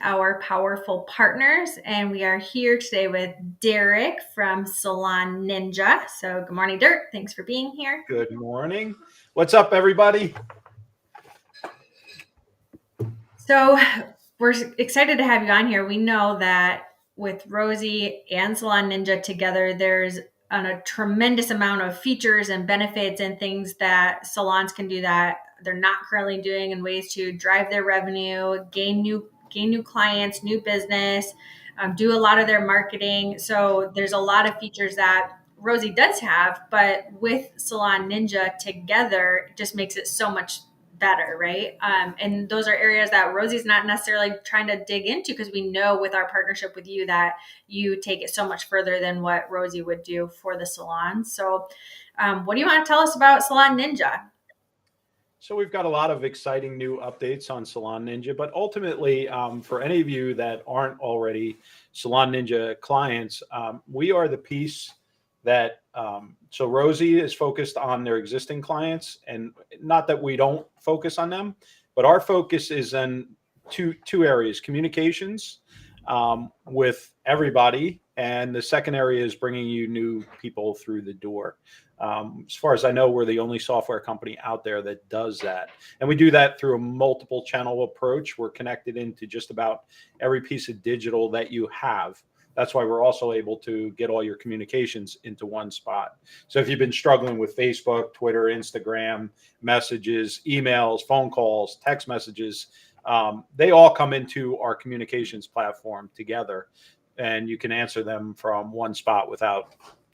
our powerful partners, and we are here today with Derek from Salon Ninja. So good morning, Dirk. Thanks for being here. Good morning. What's up, everybody? So we're excited to have you on here. We know that with Rosie and Salon Ninja together, there's a tremendous amount of features and benefits and things that salons can do that they're not currently doing, in ways to drive their revenue, gain new clients, new business, do a lot of their marketing. So there's a lot of features that Rosie does have, but with Salon Ninja together, it just makes it so much better, right? And those are areas that Rosie's not necessarily trying to dig into, because we know with our partnership with you that you take it so much further than what Rosie would do for the salon. So what do you want to tell us about Salon Ninja? So we've got a lot of exciting new updates on Salon Ninja, but ultimately, for any of you that aren't already Salon Ninja clients, we are the piece that. So Rosie is focused on their existing clients, and not that we don't focus on them, but our focus is in two areas: communications with everybody, and the second area is bringing you new people through the door. As far as I know, we're the only software company out there that does that. And we do that through a multiple channel approach. We're connected into just about every piece of digital that you have. That's why we're also able to get all your communications into one spot. So if you've been struggling with Facebook, Twitter, Instagram, messages, emails, phone calls, text messages, they all come into our communications platform together, and you can answer them from one spot without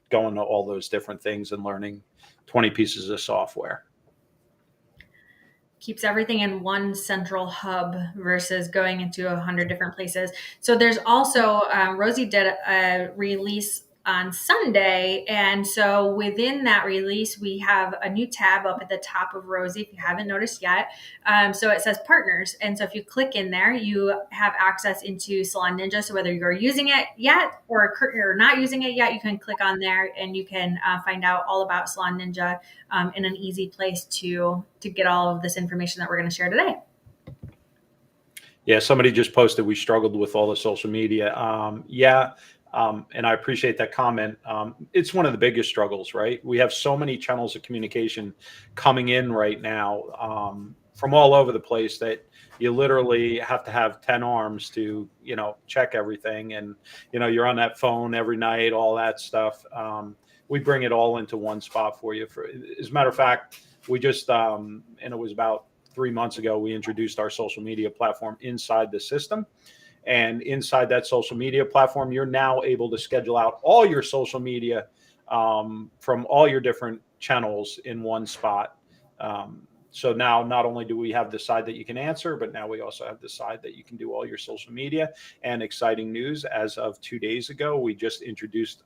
going to all those different things and learning 20 pieces of software. Keeps everything in one central hub versus going into 100 different places. So there's also, Rosie did a release on Sunday. And so within that release, we have a new tab up at the top of Rosie, if you haven't noticed yet. So it says partners. And so if you click in there, you have access into Salon Ninja. So whether you're using it yet or not using it yet, you can click on there and you can find out all about Salon Ninja in an easy place to get all of this information that we're going to share today. Yeah, somebody just posted we struggled with all the social media. And I appreciate that comment. It's one of the biggest struggles, right? We have so many channels of communication coming in right now from all over the place that you literally have to have 10 arms to, check everything. And, you're on that phone every night, all that stuff. We bring it all into one spot for you. As a matter of fact, we just, and it was about 3 months ago, we introduced our social media platform inside the system. And inside that social media platform, you're now able to schedule out all your social media from all your different channels in one spot. So now not only do we have the side that you can answer, but now we also have the side that you can do all your social media. And exciting news, as of 2 days ago, we just introduced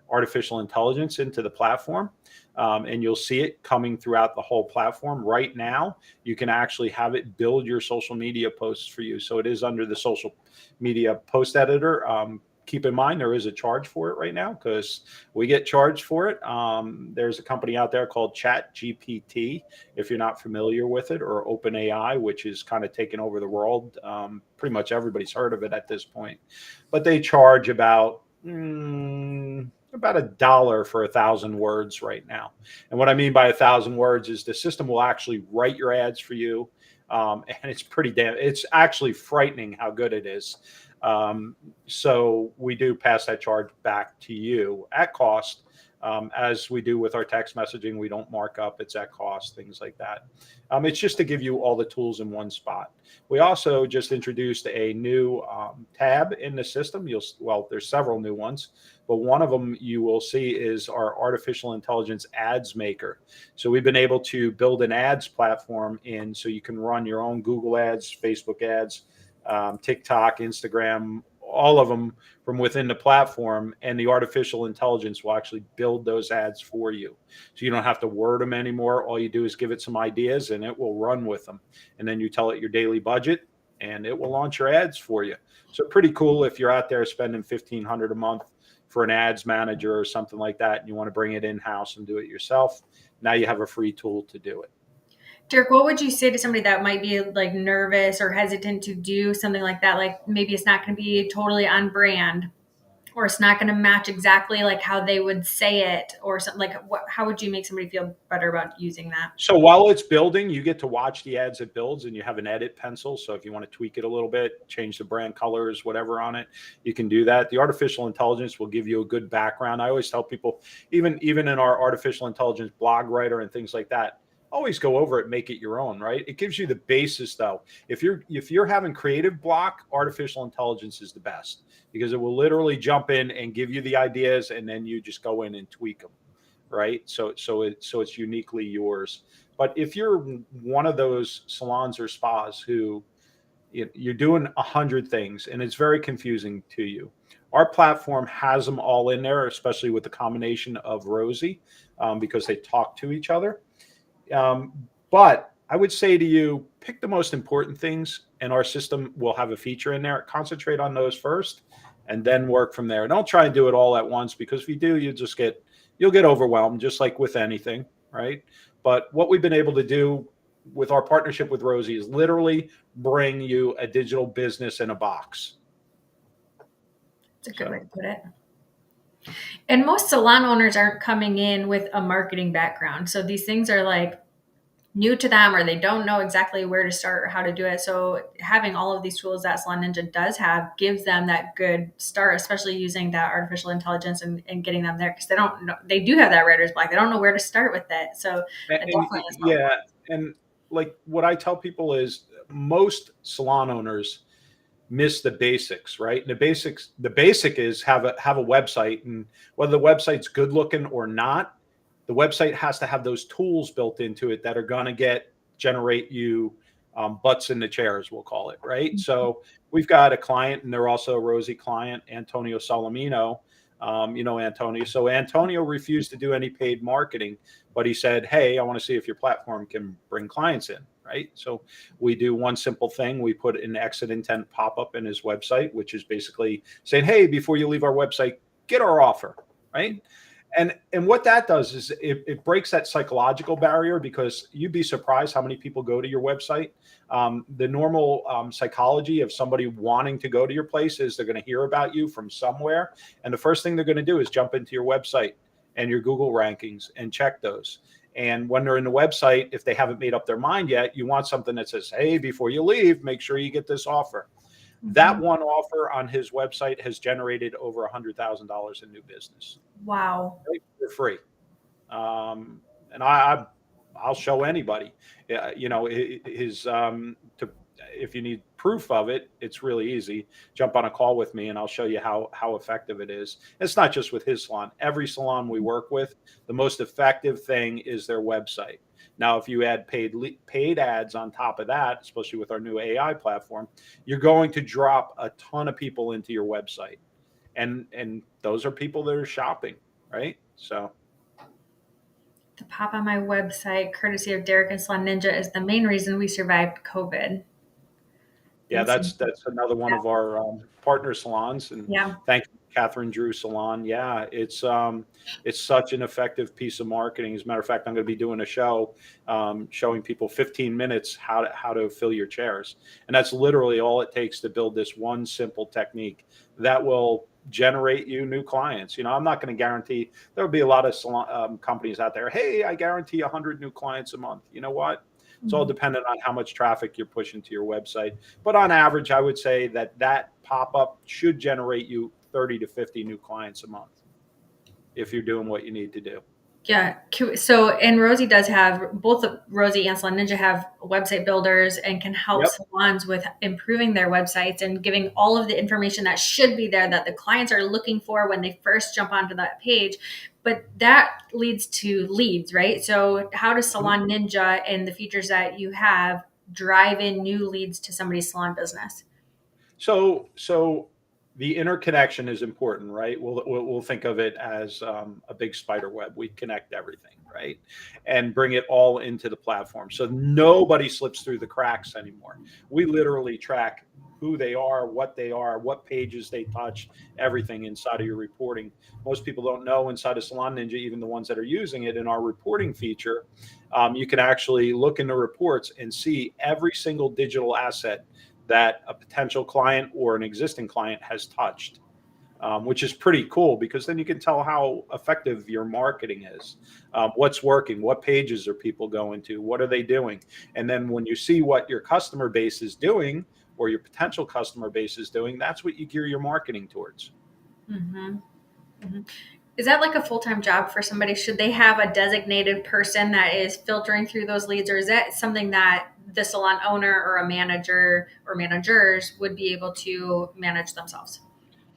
artificial intelligence into the platform. And you'll see it coming throughout the whole platform. Right now, you can actually have it build your social media posts for you. So it is under the social media post editor. Keep in mind, there is a charge for it right now because we get charged for it. There's a company out there called ChatGPT, if you're not familiar with it, or OpenAI, which is kind of taking over the world. Pretty much everybody's heard of it at this point. But they charge about $1 for 1,000 words right now. And what I mean by 1,000 words is the system will actually write your ads for you. And it's actually frightening how good it is. So we do pass that charge back to you at cost. As we do with our text messaging, we don't mark up, it's at cost, things like that. It's just to give you all the tools in one spot. We also just introduced a new tab in the system. There's several new ones, but one of them you will see is our artificial intelligence ads maker. So we've been able to build an ads platform so you can run your own Google ads, Facebook ads, TikTok, Instagram, all of them from within the platform, and the artificial intelligence will actually build those ads for you. So you don't have to word them anymore. All you do is give it some ideas and it will run with them. And then you tell it your daily budget and it will launch your ads for you. So pretty cool if you're out there spending $1,500 a month for an ads manager or something like that, and you want to bring it in-house and do it yourself. Now you have a free tool to do it. Derek, what would you say to somebody that might be like nervous or hesitant to do something like that? Like maybe it's not going to be totally on brand, or it's not going to match exactly like how they would say it, or something like what, how would you make somebody feel better about using that? So while it's building, you get to watch the ads it builds, and you have an edit pencil. So if you want to tweak it a little bit, change the brand colors, whatever on it, you can do that. The artificial intelligence will give you a good background. I always tell people, even in our artificial intelligence blog writer and things like that, always go over it, make it your own, right? It gives you the basis though. If you're having creative block, artificial intelligence is the best because it will literally jump in and give you the ideas, and then you just go in and tweak them, right? So it's uniquely yours. But if you're one of those salons or spas who you're doing 100 things and it's very confusing to you, our platform has them all in there, especially with the combination of Rosie, because they talk to each other. But I would say to you, pick the most important things, and our system will have a feature in there. Concentrate on those first, and then work from there. Don't try and do it all at once, because if you do, you'll get overwhelmed, just like with anything, right? But what we've been able to do with our partnership with Rosie is literally bring you a digital business in a box. It's a good way So to put it. And most salon owners aren't coming in with a marketing background. So these things are like new to them, or they don't know exactly where to start or how to do it. So having all of these tools that Salon Ninja does have gives them that good start, especially using that artificial intelligence and getting them there, because they don't know, they do have that writer's block. They don't know where to start with it. So that and definitely is helpful. yeah, and like what I tell people is most salon owners miss the basics, right? And the basic is have a website, and whether the website's good looking or not, the website has to have those tools built into it that are going to generate you butts in the chairs, we'll call it, right? So we've got a client, and they're also a Rosie client, Antonio Salamino. Antonio. So Antonio refused to do any paid marketing, but he said, "Hey, I want to see if your platform can bring clients in." Right. So we do one simple thing. We put an exit intent pop up in his website, which is basically saying, "Hey, before you leave our website, get our offer." Right. And what that does is it breaks that psychological barrier, because you'd be surprised how many people go to your website. The normal psychology of somebody wanting to go to your place is they're going to hear about you from somewhere, and the first thing they're going to do is jump into your website and your Google rankings and check those. And when they're in the website, if they haven't made up their mind yet, you want something that says, "Hey, before you leave, make sure you get this offer." That Mhm. one offer on his website has generated over $100,000 in new business, Wow. right, for free. And I'll show anybody, his to if you need proof of it, it's really easy. Jump on a call with me, and I'll show you how effective it is. It's not just with his salon. Every salon we work with, the most effective thing is their website. Now, if you add paid ads on top of that, especially with our new AI platform, you're going to drop a ton of people into your website, and those are people that are shopping, right? So. The pop on my website, courtesy of Derek and Salon Ninja, is the main reason we survived COVID. Yeah, Thanks. that's another one of our partner salons, and Yeah. thank you, Catherine Drew Salon. Yeah, it's such an effective piece of marketing. As a matter of fact, I'm going to be doing a show showing people 15 minutes how to fill your chairs, and that's literally all it takes to build this one simple technique that will generate you new clients. I'm not going to guarantee. There'll be a lot of salon companies out there. Hey, I guarantee 100 new clients a month. You know what? It's all Mhm. dependent on how much traffic you're pushing to your website. But on average, I would say that pop up should generate you 30 to 50 new clients a month if you're doing what you need to do. Yeah. So, and Rosie does have both Rosie and Salon Ninja have website builders and can help Yep. salons with improving their websites and giving all of the information that should be there that the clients are looking for when they first jump onto that page. But that leads to leads, right? So, how does Mhm. Salon Ninja and the features that you have drive in new leads to somebody's salon business? So the interconnection is important, right? We'll think of it as a big spider web. We connect everything. right? And bring it all into the platform. So nobody slips through the cracks anymore. We literally track who they are, what pages they touch, everything inside of your reporting. Most people don't know inside of Salon Ninja, even the ones that are using it in our reporting feature, you can actually look into reports and see every single digital asset that a potential client or an existing client has touched, which is pretty cool because then you can tell how effective your marketing is, what's working, what pages are people going to, what are they doing. And then when you see what your customer base is doing or your potential customer base is doing, that's what you gear your marketing towards. Mm-hmm. Mm-hmm. Is that like a full-time job for somebody? Should they have a designated person that is filtering through those leads, or is that something that the salon owner or a manager or managers would be able to manage themselves?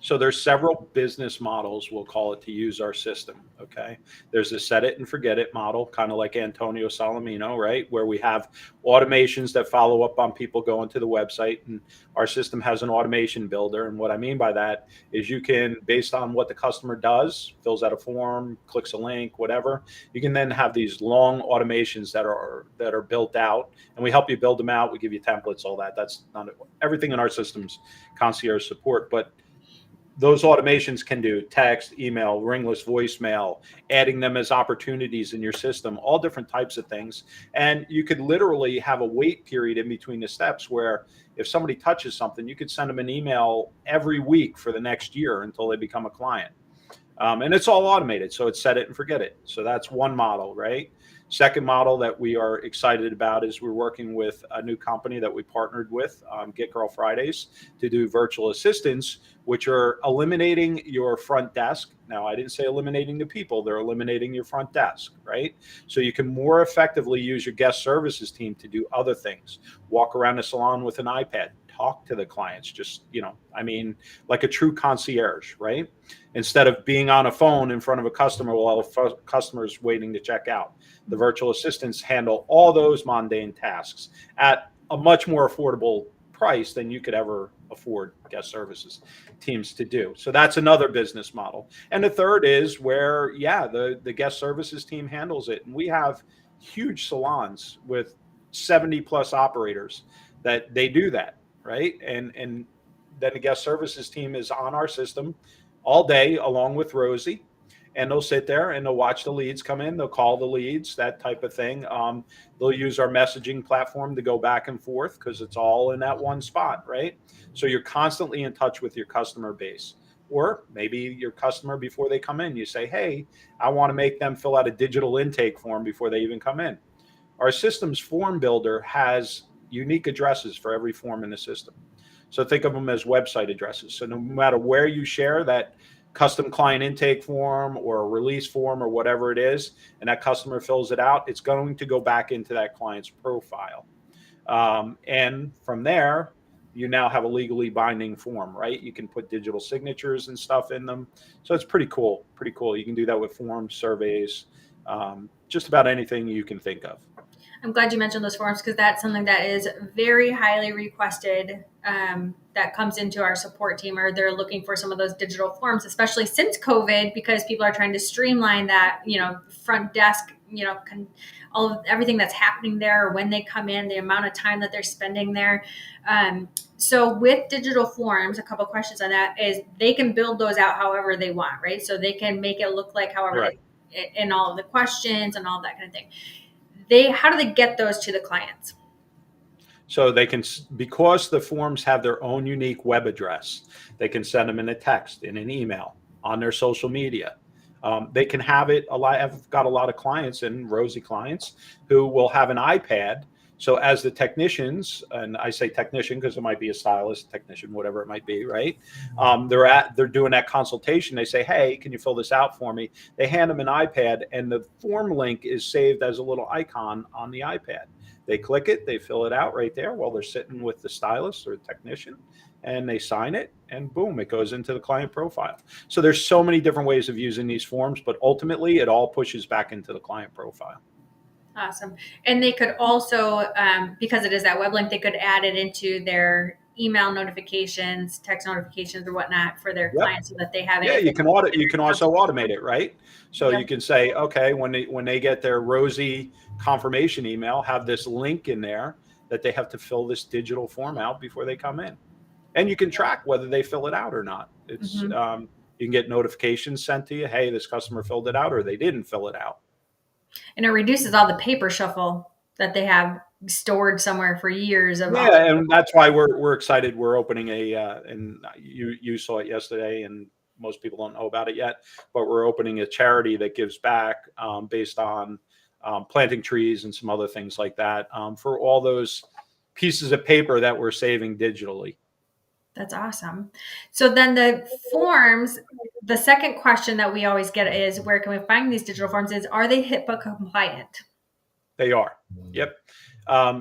So there's several business models, we'll call it, to use our system. Okay. There's a set it and forget it model, kind of like Antonio Salamino, right? Where we have automations that follow up on people going to the website, and our system has an automation builder. And what I mean by that is you can, based on what the customer does, fills out a form, clicks a link, whatever, you can then have these long automations that are built out, and we help you build them out. We give you templates, all that. That's not everything in our systems concierge support, but those automations can do text, email, ringless voicemail, adding them as opportunities in your system, all different types of things. And you could literally have a wait period in between the steps where if somebody touches something, you could send them an email every week for the next year until they become a client. And it's all automated. So it's set it and forget it. So that's one model, right? Second model that we are excited about is we're working with a new company that we partnered with, Get Girl Fridays, to do virtual assistants, which are eliminating your front desk. Now, I didn't say eliminating the people, they're eliminating your front desk, right? So you can more effectively use your guest services team to do other things, walk around the salon with an iPad, talk to the clients, just, I mean, like a true concierge, right? Instead of being on a phone in front of a customer while a customer is waiting to check out. The virtual assistants handle all those mundane tasks at a much more affordable price than you could ever afford guest services teams to do. So that's another business model. And the third is where, yeah, the guest services team handles it. And we have huge salons with 70 plus operators that they do that, right? And then the guest services team is on our system all day along with Rosie, and they'll sit there and they'll watch the leads come in. They'll call the leads, that type of thing. They'll use our messaging platform to go back and forth because it's all in that one spot, right? So you're constantly in touch with your customer base. Or maybe your customer, before they come in, you say, hey, I want to make them fill out a digital intake form before they even come in. Our system's form builder has unique addresses for every form in the system. So think of them as website addresses. So no matter where you share that custom client intake form or a release form or whatever it is, and that customer fills it out, it's going to go back into that client's profile. And from there, you now have a legally binding form, right? You can put digital signatures and stuff in them. So it's pretty cool. Pretty cool. You can do that with forms, surveys, just about anything you can think of. I'm glad you mentioned those forms because that's something that is very highly requested, that comes into our support team, or they're looking for some of those digital forms, especially since COVID, because people are trying to streamline that, front desk, everything that's happening there when they come in, the amount of time that they're spending there. So with digital forms, a couple questions on that is they can build those out however they want, right? So they can make it look like however Right. in all of the questions and all that kind of thing. How do they get those to the clients? So they can, because the forms have their own unique web address, they can send them in a text, in an email, on their social media. They can have it a lot. I've got a lot of clients and Rosie clients who will have an iPad. So as the technicians, and I say technician because it might be a stylist, technician, whatever it might be, right? They're doing that consultation. They say, hey, can you fill this out for me? They hand them an iPad, and the form link is saved as a little icon on the iPad. They click it, they fill it out right there while they're sitting with the stylist or the technician, and they sign it, and boom, it goes into the client profile. So there's so many different ways of using these forms, but ultimately it all pushes back into the client profile. Awesome. And they could also, because it is that web link, they could add it into their email notifications, text notifications, or whatnot for their Yep. clients so that they have it. Yeah, If you it's can audit. You can also automate it, right? So you Yep. can say, okay, when they get their Rosie confirmation email, have this link in there that they have to fill this digital form out before they come in, and you can track whether they fill it out or not. It's Mhm. you can get notifications sent to you. Hey, this customer filled it out, or they didn't fill it out. And it reduces all the paper shuffle that they have stored somewhere for years of all. Yeah, and that's why we're excited. We're opening a and you saw it yesterday, and most people don't know about it yet. But we're opening a charity that gives back based on planting trees and some other things like that for all those pieces of paper that we're saving digitally. That's awesome. So then the forms, the second question that we always get is where can we find these digital forms is are they HIPAA compliant? They are. Yep.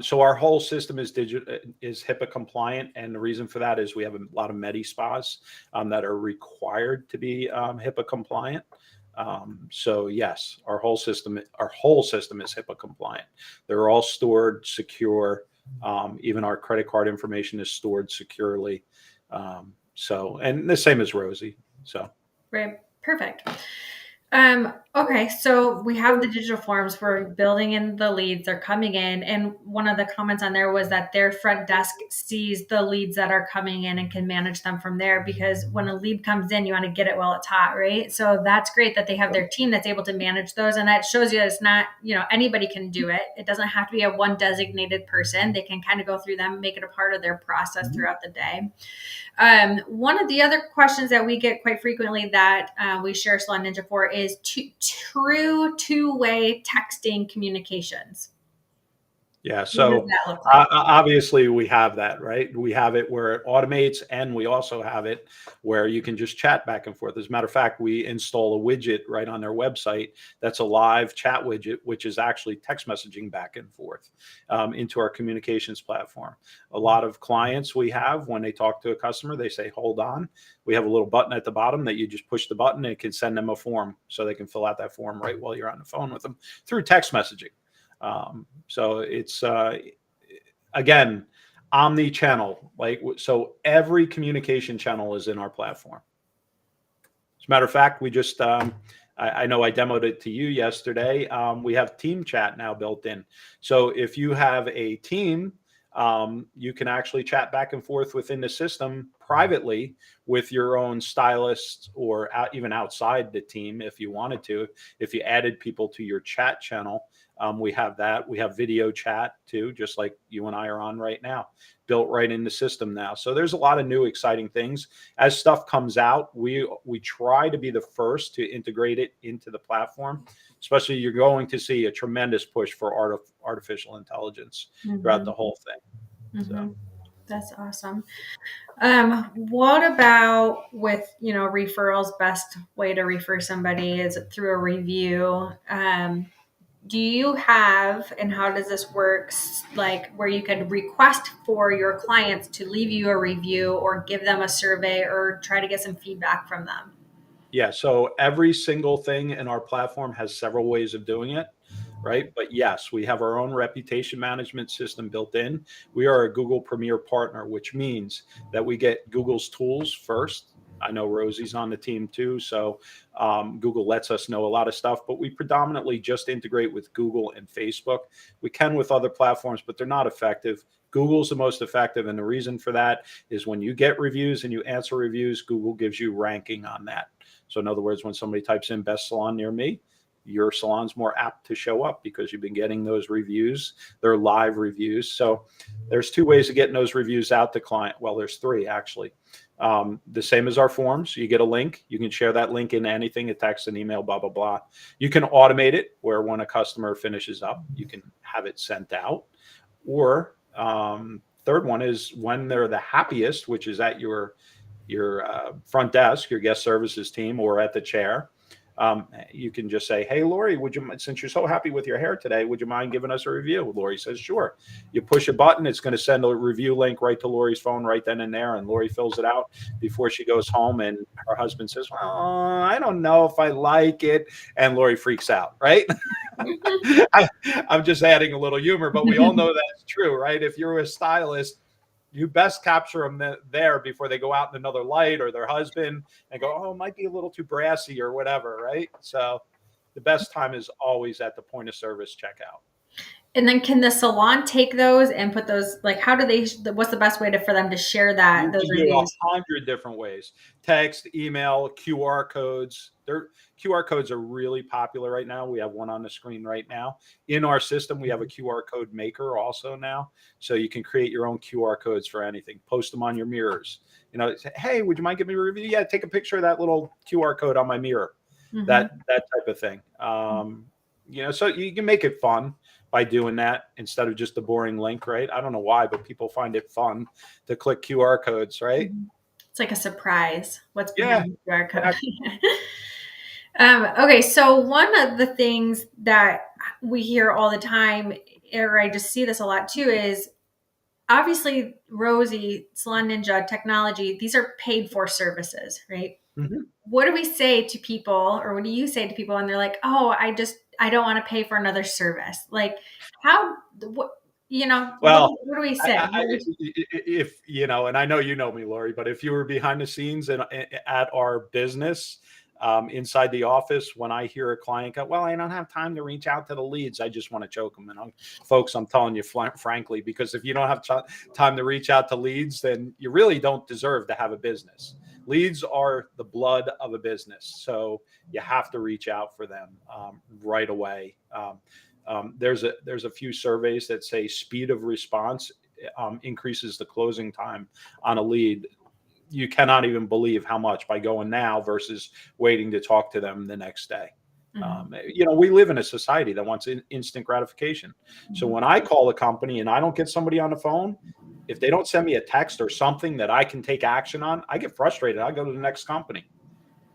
So our whole system is is HIPAA compliant, and the reason for that is we have a lot of Medi spas that are required to be HIPAA compliant. So yes, our whole system is HIPAA compliant. They're all stored secure. Even our credit card information is stored securely. So, and the same as Rosie. So Right. Perfect. Okay, so we have the digital forms. We're building in the leads. They're coming in. And one of the comments on there was that their front desk sees the leads that are coming in and can manage them from there because when a lead comes in, you want to get it while it's hot, right? So that's great that they have their team that's able to manage those. And that shows you it's not, anybody can do it. It doesn't have to be a one designated person. They can kind of go through them, make it a part of their process throughout the day. One of the other questions that we get quite frequently that we share Salon Ninja for is true two-way texting communications. yeah, What does so that look like? obviously we have that, right? We have it where it automates, and we also have it where you can just chat back and forth. As a matter of fact, we install a widget right on their website that's a live chat widget, which is actually text messaging back and forth into our communications platform. A lot of clients we have, when they talk to a customer, they say, hold on. We have a little button at the bottom that you just push the button and it can send them a form so they can fill out that form right while you're on the phone with them through text messaging. So it's again omni-channel, like so every communication channel is in our platform. As a matter of fact, we just I know I demoed it to you yesterday. We have team chat now built in, so if you have a team, you can actually chat back and forth within the system privately with your own stylist or even outside the team if you wanted to. If you added people to your chat channel, we have that. We have video chat too, just like you and I are on right now, built right in the system now. So there's a lot of new exciting things. As stuff comes out, we try to be the first to integrate it into the platform. Especially, you're going to see a tremendous push for artificial intelligence throughout Mm-hmm. the whole thing. So. Mm-hmm. That's awesome. What about with, referrals? Best way to refer somebody is through a review. Do you have, and how does this work, like where you could request for your clients to leave you a review or give them a survey or try to get some feedback from them? Yeah, so every single thing in our platform has several ways of doing it, right? But yes, we have our own reputation management system built in. We are a Google Premier partner, which means that we get Google's tools first. I know Rosie's on the team too, so Google lets us know a lot of stuff, but we predominantly just integrate with Google and Facebook. We can with other platforms, but they're not effective. Google's the most effective, and the reason for that is when you get reviews and you answer reviews, Google gives you ranking on that. So in other words, when somebody types in best salon near me, your salon's more apt to show up because you've been getting those reviews. They're live reviews. So there's two ways of getting those reviews out to client. Well, there's three actually. The same as our forms. You get a link. You can share that link in anything, a text, an email, blah, blah, blah. You can automate it where when a customer finishes up, you can have it sent out. Or third one is when they're the happiest, which is at your front desk, your guest services team, or at the chair. You can just say, hey, Lori, since you're so happy with your hair today, would you mind giving us a review? Lori says, sure. You push a button, it's going to send a review link right to Lori's phone right then and there. And Lori fills it out before she goes home. And her husband says, well, I don't know if I like it. And Lori freaks out, right? I'm just adding a little humor, but we all know that's true, right? If you're a stylist, you best capture them there before they go out in another light or their husband and go, oh, it might be a little too brassy or whatever, right? So the best time is always at the point of service checkout. And then can the salon take those and put those, like, how do they, what's the best way for them to share that, You those can do reviews? 100 different ways: text, email, QR codes. QR codes are really popular right now. We have one on the screen right now. In our system, we have a QR code maker also now. So you can create your own QR codes for anything, post them on your mirrors. Say, hey, would you mind giving me a review? Yeah, take a picture of that little QR code on my mirror. Mm-hmm. That type of thing. So you can make it fun by doing that instead of just a boring link, right? I don't know why, but people find it fun to click QR codes, right? It's like a surprise. What's Yeah, behind the QR code? exactly. Okay, so one of the things that we hear all the time, or I just see this a lot too, is obviously Rosie, Salon Ninja, technology, these are paid for services, right? Mhm. What do we say to people, or what do you say to people when they're like, oh, I don't want to pay for another service? Like, how, what, Well, what do we I, say? I, if and I know you know me, Lori, but if you were behind the scenes and at our business, inside the office, when I hear a client go, "Well, I don't have time to reach out to the leads," I just want to choke them. And folks, I'm telling you frankly, because if you don't have time to reach out to leads, then you really don't deserve to have a business. Leads are the blood of a business, so you have to reach out for them right away. There's a few surveys that say speed of response increases the closing time on a lead. You cannot even believe how much by going now versus waiting to talk to them the next day. Mhm. We live in a society that wants instant gratification. So when I call a company and I don't get somebody on the phone, if they don't send me a text or something that I can take action on, I get frustrated. I go to the next company.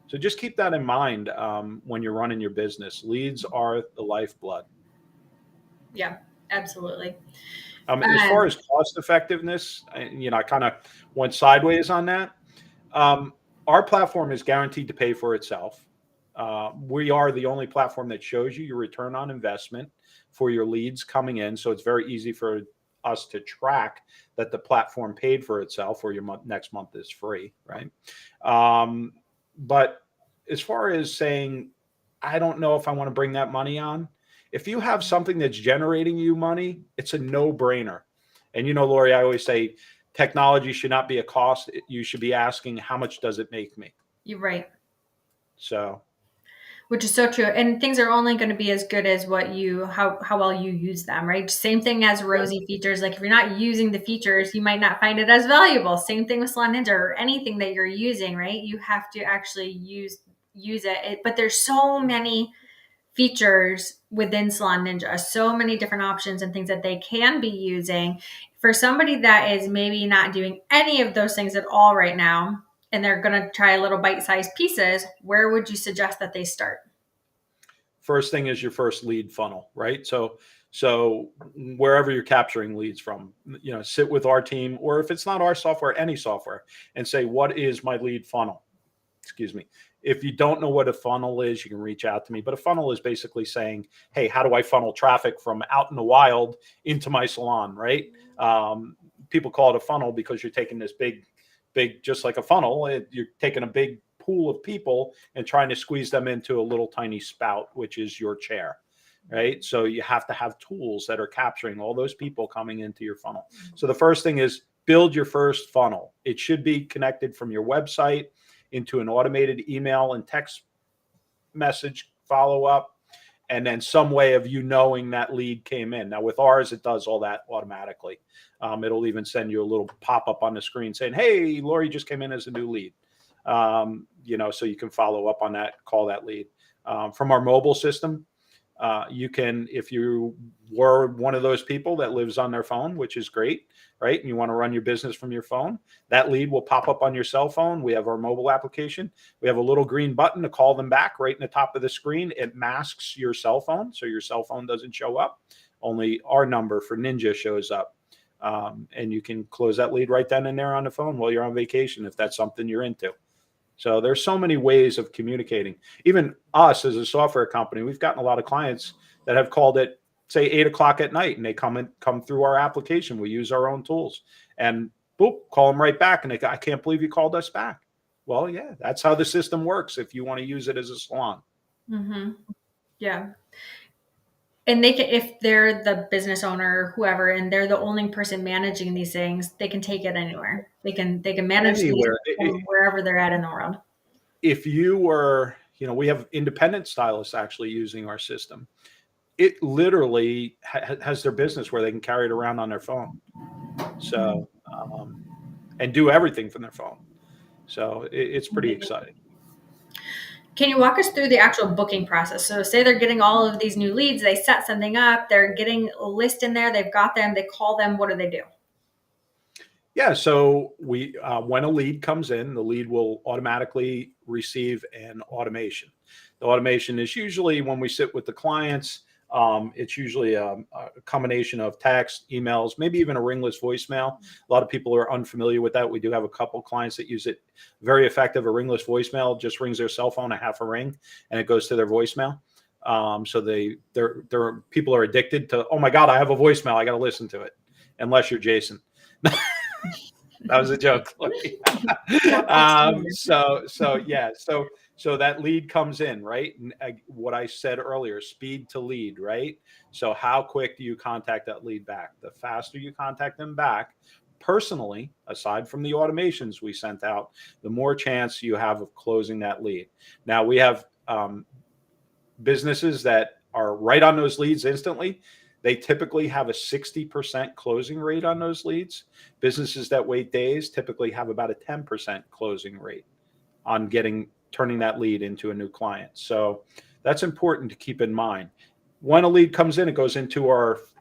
So just keep that in mind when you're running your business. Leads are the lifeblood. Yeah, absolutely. As far Um, as cost effectiveness, I kind of went sideways on that. Um, our platform is guaranteed to pay for itself. We are the only platform that shows you your return on investment for your leads coming in. So it's very easy for us to track that the platform paid for itself, or your next month is free, right? But as far as saying, I don't know if I want to bring that money on, if you have something that's generating you money, it's a no brainer. And Lori, I always say technology should not be a cost. You should be asking, how much does it make me? you're right. So, Which is so true. And things are only going to be as good as how well you use them, right? Same thing as yeah. Rosie features. Like if you're not using the features, you might not find it as valuable. Same thing with Salon Ninja or anything that you're using, right? You have to actually use it. But there's so many features within Salon Ninja, so many different options and things that they can be using. For somebody that is maybe not doing any of those things at all right now, and they're going to try little bite-sized pieces, where would you suggest that they start? First thing is your first lead funnel, right? So wherever you're capturing leads from, sit with our team, or if it's not our software, any software, and say, what is my lead funnel? Excuse me. If you don't know what a funnel is, you can reach out to me. But a funnel is basically saying, hey, how do I funnel traffic from out in the wild into my salon, right? People call it a funnel because you're taking this big, just like a funnel, you're taking a big pool of people and trying to squeeze them into a little tiny spout, which is your chair. Right. So you have to have tools that are capturing all those people coming into your funnel. So the first thing is build your first funnel. It should be connected from your website into an automated email and text message follow up, and then some way of knowing that lead came in. Now with ours, it does all that automatically. It'll even send you a little pop up on the screen saying, "Hey, Lori just came in as a new lead." So you can follow up on that, call that lead. From our mobile system, you can, if you were one of those people that lives on their phone, which is great, right? And you want to run your business from your phone, that lead will pop up on your cell phone. We have our mobile application. We have a little green button to call them back right in the top of the screen. It masks your cell phone, so your cell phone doesn't show up. Only our number for Ninja shows up. And you can close that lead right then and there on the phone while you're on vacation, if that's something you're into. So there's so many ways of communicating. Even us as a software company, we've gotten a lot of clients that have called it, say, 8 o'clock at night, and they come through our application. We use our own tools, and Boop, call them right back. And they go, I can't believe you called us back. Well, yeah, that's how the system works if you want to use it as a salon. Mm-hmm. Yeah. And they can, if they're the business owner, whoever, and they're the only person managing these things, they can take it anywhere. They can manage these Anywhere. from wherever they're at in the world. If you were, we have independent stylists actually using our system. It literally has their business where they can carry it around on their phone. So, and do everything from their phone. So it's pretty exciting. Can you walk us through the actual booking process? So say they're getting all of these new leads, they set something up, they're getting a list in there, they've got them, they call them, what do they do? Yeah, so we when a lead comes in, the lead will automatically receive an automation. The automation is usually when we sit with the clients. It's usually a combination of text, emails, maybe even a ringless voicemail. A lot of people are unfamiliar with that. We do have a couple clients that use it very effective. A ringless voicemail just rings their cell phone a half a ring, and it goes to their voicemail. So they're people are addicted to. Oh my God, I have a voicemail. I got to listen to it. Unless you're Jason. That was a joke. So that lead comes in, right? And what I said earlier, speed to lead, right? So how quick do you contact that lead back? The faster you contact them back, personally, aside from the automations we sent out, the more chance you have of closing that lead. Now we have businesses that are right on those leads instantly. They typically have a 60% closing rate on those leads. Businesses that wait days typically have about a 10% closing rate on turning that lead into a new client. So that's important to keep in mind. When a lead comes in, it goes into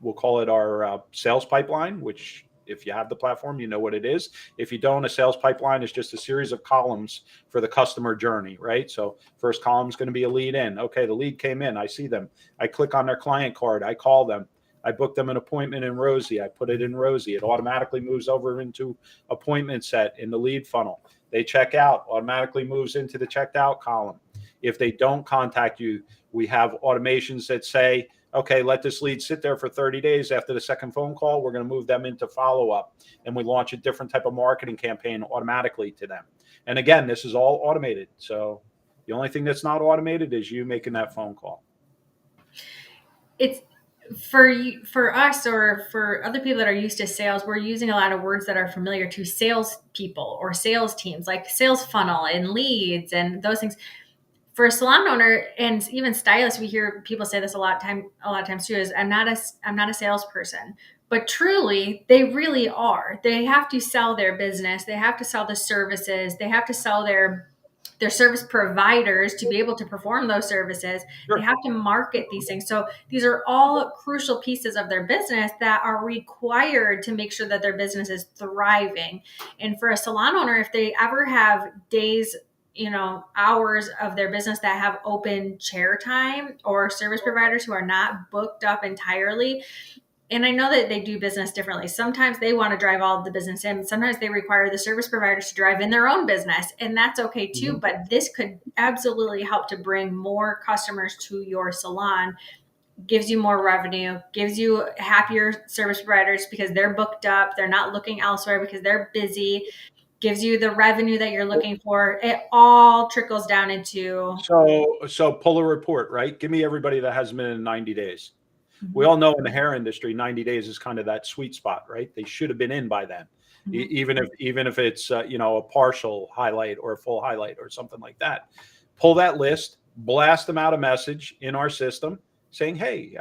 we'll call it our sales pipeline, which if you have the platform, you know what it is. If you don't, a sales pipeline is just a series of columns for the customer journey, right? So first column is going to be a lead in. Okay, the lead came in. I see them. I click on their client card. I call them. I book them an appointment in Rosie. I put it in Rosie. It automatically moves over into appointment set in the lead funnel. They check out, automatically moves into the checked out column. If they don't contact you, we have automations that say, okay, let this lead sit there for 30 days. After the second phone call, we're going to move them into follow-up. And we launch a different type of marketing campaign automatically to them. And again, this is all automated. So the only thing that's not automated is you making that phone call. It's for us or for other people that are used to sales, we're using a lot of words that are familiar to sales people or sales teams, like sales funnel and leads and those things. For a salon owner and even stylists, we hear people say this a lot of times too, is I'm not a salesperson. But truly, they really are. They have to sell their business. They have to sell the services. They have to sell their service providers to be able to perform those services. They Sure. have to market these things. So these are all crucial pieces of their business that are required to make sure that their business is thriving. And for a salon owner, if they ever have days, hours of their business that have open chair time, or service providers who are not booked up entirely. And I know that they do business differently. Sometimes they want to drive all of the business in. Sometimes they require the service providers to drive in their own business, and that's okay too. Mm-hmm. But this could absolutely help to bring more customers to your salon, gives you more revenue, gives you happier service providers because they're booked up. They're not looking elsewhere because they're busy, gives you the revenue that you're looking for. It all trickles down into. So pull a report, right? Give me everybody that hasn't been in 90 days. We all know in the hair industry, 90 days is kind of that sweet spot, right? They should have been in by then, even if it's a partial highlight or a full highlight or something like that. Pull that list, blast them out a message in our system saying, "Hey,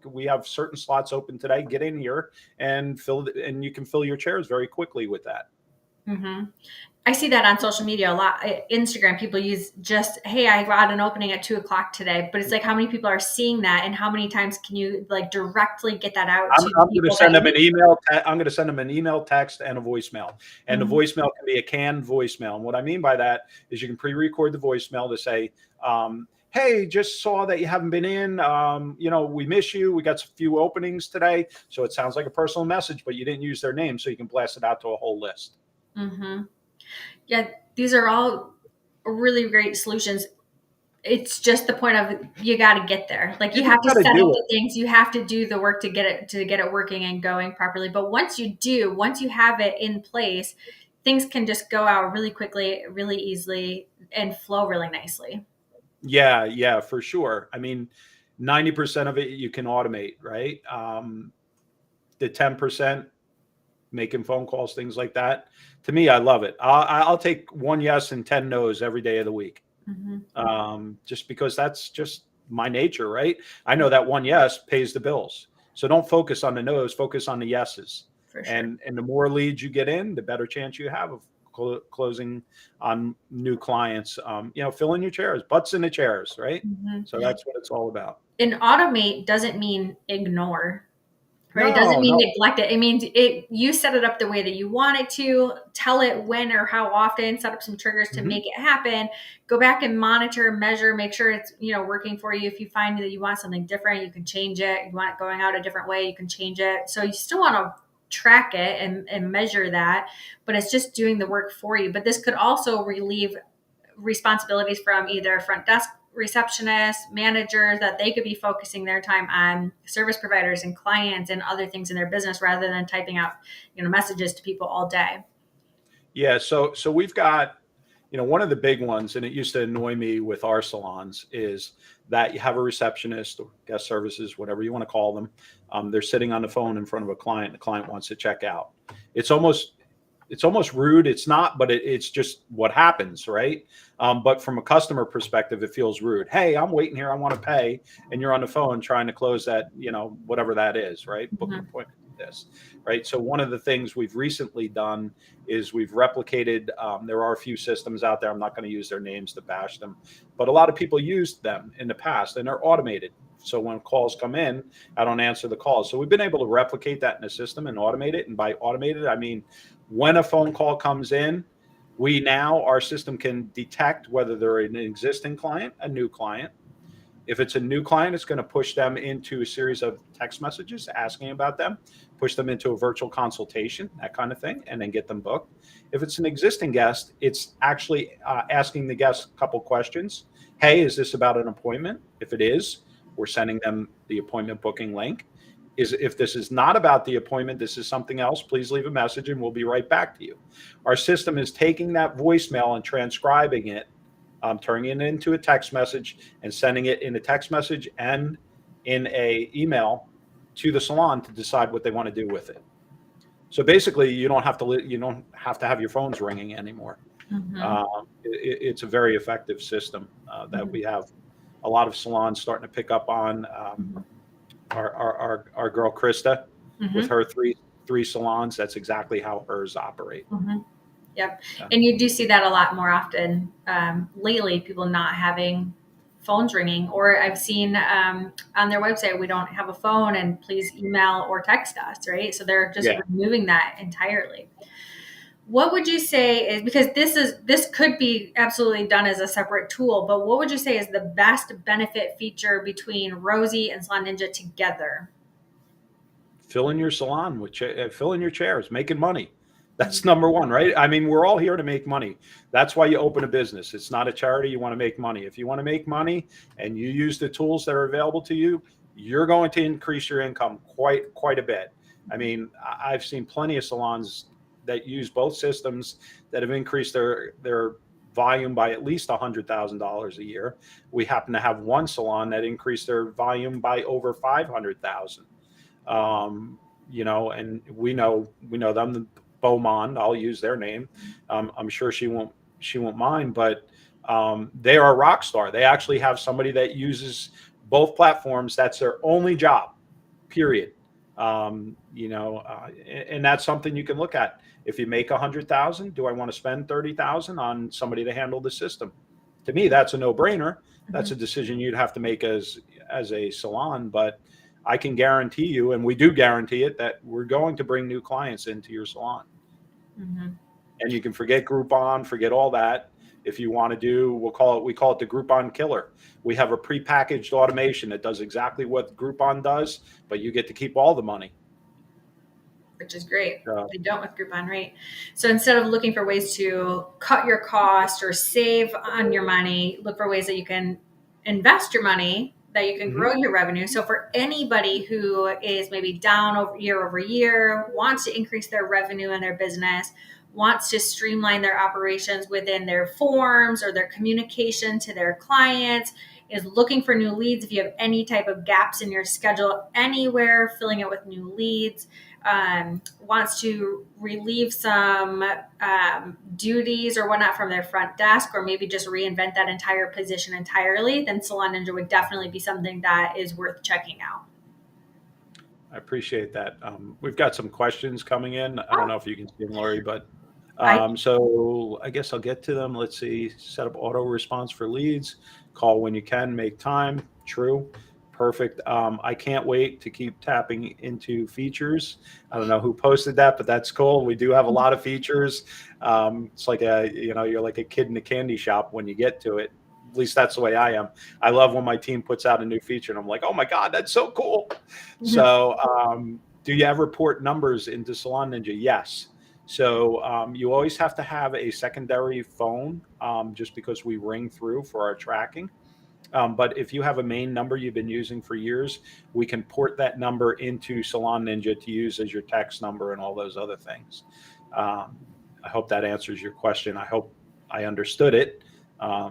we have certain slots open today. Get in here and and you can fill your chairs very quickly with that." Mm-hmm. I see that on social media a lot. Instagram, people use just, hey, I got an opening at 2:00 today. But it's like, how many people are seeing that, and how many times can you directly get that out to I'm going to people send that them an email. I'm going to send them an email, text, and a voicemail. And the voicemail can be a canned voicemail. And what I mean by that is you can pre-record the voicemail to say, "Hey, just saw that you haven't been in. We miss you. We got a few openings today." So it sounds like a personal message, but you didn't use their name, so you can blast it out to a whole list. Mm-hmm. Yeah, these are all really great solutions. it's just the point of you got to get there. Like You you just have to got to set up do it. the things, you have to do the work to get it working and going properly. But once you have it in place, things can just go out really quickly, really easily, and flow really nicely. Yeah, yeah, for sure. I mean, 90% of it you can automate, right? The 10%, making phone calls, things like that. To me, I love it. I'll take one yes and 10 no's every day of the week, Hmm. just because that's just my nature, right? I know that one yes pays the bills. So don't focus on the no's, focus on the yeses. For sure. And the more leads you get in, the better chance you have of closing on new clients. Fill in your chairs, butts in the chairs, right? Hmm. So that's what it's all about. And automate doesn't mean ignore. Right? It doesn't No, mean no. neglect it. It means it you set it up the way that you want it to, tell it when or how often, set up some triggers to Hmm. make it happen. Go back and monitor, measure, make sure it's, working for you. If you find that you want something different, you can change it. You want it going out a different way, you can change it. So you still want to track it and measure that, but it's just doing the work for you. But this could also relieve responsibilities from either front desk receptionists, managers, that they could be focusing their time on service providers and clients and other things in their business rather than typing out, messages to people all day. Yeah, so we've got, one of the big ones, and it used to annoy me with our salons, is that you have a receptionist or guest services, whatever you want to call them. They're sitting on the phone in front of a client. The client wants to check out. It's almost it's almost rude. It's not, but it's just what happens, right? But from a customer perspective, it feels rude. Hey, I'm waiting here. I want to pay, and you're on the phone trying to close that, whatever that is, right? Book an Mm-hmm. appointment with this, right? So one of the things we've recently done is we've replicated. There are a few systems out there. I'm not going to use their names to bash them, but a lot of people used them in the past, and they're automated. So when calls come in, I don't answer the calls. So we've been able to replicate that in the system and automate it. And by automated, I mean when a phone call comes in, our system can detect whether they're an existing client, a new client. If it's a new client, it's going to push them into a series of text messages asking about them, push them into a virtual consultation, that kind of thing, and then get them booked. If it's an existing guest, it's actually asking the guest a couple questions. Hey, is this about an appointment? If it is, we're sending them the appointment booking link. If this is not about the appointment, this is something else, please leave a message and we'll be right back to you. Our system is taking that voicemail and transcribing it, turning it into a text message and sending it in a text message and in a email to the salon to decide what they want to do with it. So basically, you don't have to have your phones ringing anymore. Mm-hmm. It's a very effective system that Mm-hmm. we have a lot of salons starting to pick up on. Our girl Krista, with Mm-hmm. her three salons, that's exactly how hers operate. Mm-hmm. Yep. Yeah. And you do see that a lot more often lately, people not having phones ringing. Or I've seen on their website, we don't have a phone and please email or text us, right? So they're just Yeah. removing that entirely. What would you say is, because this could be absolutely done as a separate tool, but what would you say is the best benefit feature between Rosie and Salon Ninja together? Fill in your salon fill in your chairs, making money. That's Mhm. number one, right? I mean, we're all here to make money. That's why you open a business. It's not a charity. You want to make money. If you want to make money and you use the tools that are available to you, you're going to increase your income quite a bit. I mean, I've seen plenty of salons that use both systems that have increased their volume by at least $100,000 a year. We happen to have one salon that increased their volume by over 500,000. And we know them, Beaumont. I'll use their name. I'm sure she won't mind, but they are a rock star. They actually have somebody that uses both platforms. That's their only job, period. And that's something you can look at. If you make 100,000, do I want to spend 30,000 on somebody to handle the system? To me, that's a no-brainer. That's a Mhm. decision you'd have to make as a salon, but I can guarantee you, and we do guarantee it, that we're going to bring new clients into your salon. Mhm. And you can forget Groupon, forget all that. If you want to do, we call it the Groupon killer. We have a prepackaged automation that does exactly what Groupon does, but you get to keep all the money. Which is great. Uh, They don't with Groupon, right? So instead of looking for ways to cut your cost or save on your money, look for ways that you can invest your money, that you can Hmm. grow your revenue. So for anybody who is maybe down over year, wants to increase their revenue in their business, wants to streamline their operations within their forms or their communication to their clients, is looking for new leads. If you have any type of gaps in your schedule anywhere, filling it with new leads, wants to relieve some duties or whatnot from their front desk, or maybe just reinvent that entire position entirely, then Salon Ninja would definitely be something that is worth checking out. I appreciate that. We've got some questions coming in. I don't Oh, know if you can see them, Lori, but I so I guess I'll get to them. Let's see. Set up auto response for leads. Call when you can. Make time. True. Perfect. I can't wait to keep tapping into features. I don't know who posted that, but that's cool. We do have a lot of features. It's like you're like a kid in a candy shop when you get to it. At least that's the way I am. I love when my team puts out a new feature and I'm like, oh my God, that's so cool. So, do you ever port numbers into Salon Ninja? Yes. So, you always have to have a secondary phone just because we ring through for our tracking. But if you have a main number you've been using for years, we can port that number into Salon Ninja to use as your text number and all those other things. Um, I hope that answers your question. I hope I understood it.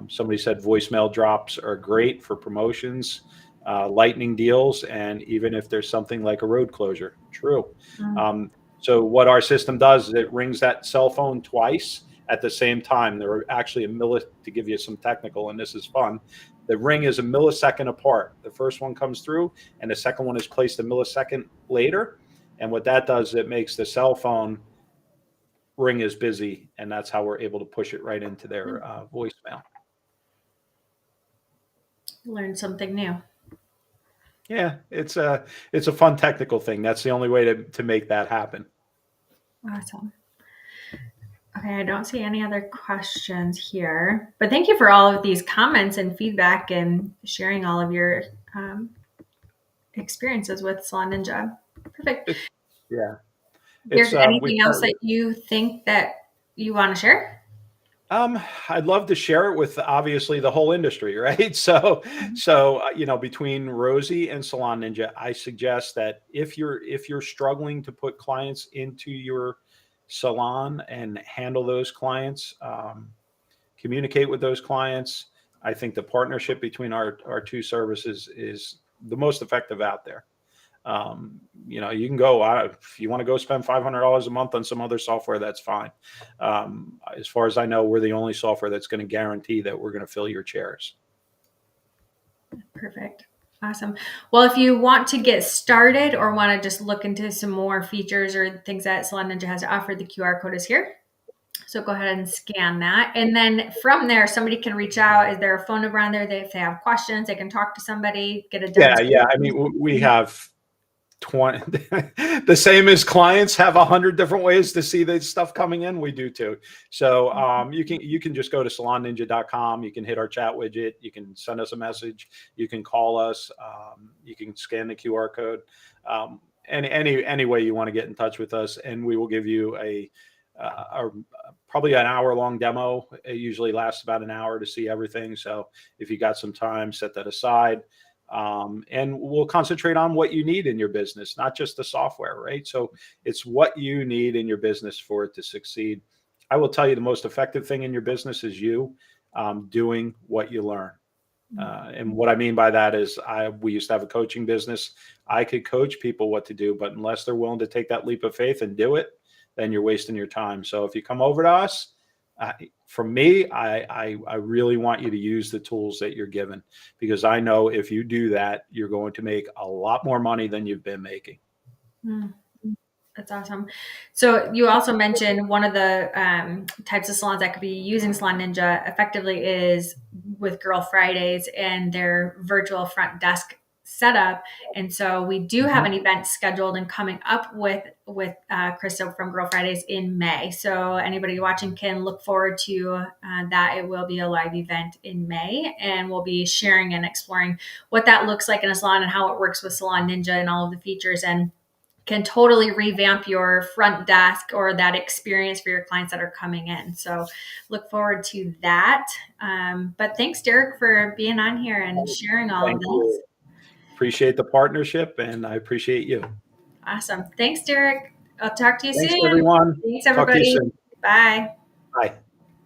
Somebody said voicemail drops are great for promotions, lightning deals, and even if there's something like a road closure. True. Um, so what our system does is it rings that cell phone twice at the same time. There are actually to give you some technical, and this is fun. The ring is a millisecond apart. The first one comes through, and the second one is placed a millisecond later. And what that does, it makes the cell phone ring as busy, and that's how we're able to push it right into their voicemail. learned something new. Yeah, it's a fun technical thing. That's the only way to make that happen. Awesome. Okay, I don't see any other questions here, but thank you for all of these comments and feedback and sharing all of your um, experiences with Salon Ninja. Perfect. It, yeah, There's it's we anything else that you think that you want to share? Um, I'd love to share it with obviously the whole industry, right? Between Rosie and Salon Ninja, I suggest that if you're struggling to put clients into your salon and handle those clients, communicate with those clients, I think the partnership between our two services is the most effective out there. You can go if you want to go spend $500 a month on some other software, that's fine. As far as I know, we're the only software that's going to guarantee that we're going to fill your chairs. Perfect. Awesome. Well, if you want to get started or want to just look into some more features or things that Salon Ninja has to offer, the QR code is here. So go ahead and scan that. And then from there, somebody can reach out. Is there a phone number on there that if they have questions, they can talk to somebody, get a Yeah. I demonstration? mean, we have 20 the same as clients have 100 different ways to see the stuff coming in. We do too. So you can just go to salonninja.com. You can hit our chat widget. You can send us a message. You can call us. You can scan the QR code. Any way you want to get in touch with us, and we will give you probably an hour-long demo. It usually lasts about an hour to see everything. So if you got some time, set that aside. And we'll concentrate on what you need in your business, not just the software, right? So it's what you need in your business for it to succeed. I will tell you the most effective thing in your business is you doing what you learn. And what I mean by that is we used to have a coaching business. I could coach people what to do, but unless they're willing to take that leap of faith and do it, then you're wasting your time. So if you come over to us, from me, I really want you to use the tools that you're given, because I know if you do that, you're going to make a lot more money than you've been making. Mm, that's awesome. So you also mentioned one of the types of salons that could be using Salon Ninja effectively is with Girl Fridays and their virtual front desk setup. And so we do have an event scheduled and coming up with Krista from Girl Fridays in May. So anybody watching can look forward to that. It will be a live event in May, and we'll be sharing and exploring what that looks like in a salon and how it works with Salon Ninja and all of the features. And can totally revamp your front desk or that experience for your clients that are coming in. So look forward to that. But thanks, Derek, for being on here and sharing all of Thank this. you. Appreciate the partnership, and I appreciate you. Awesome. Thanks, Derek. I'll talk to you Thanks, soon. everyone. Thanks, Talk to you everybody. soon. Bye. Bye.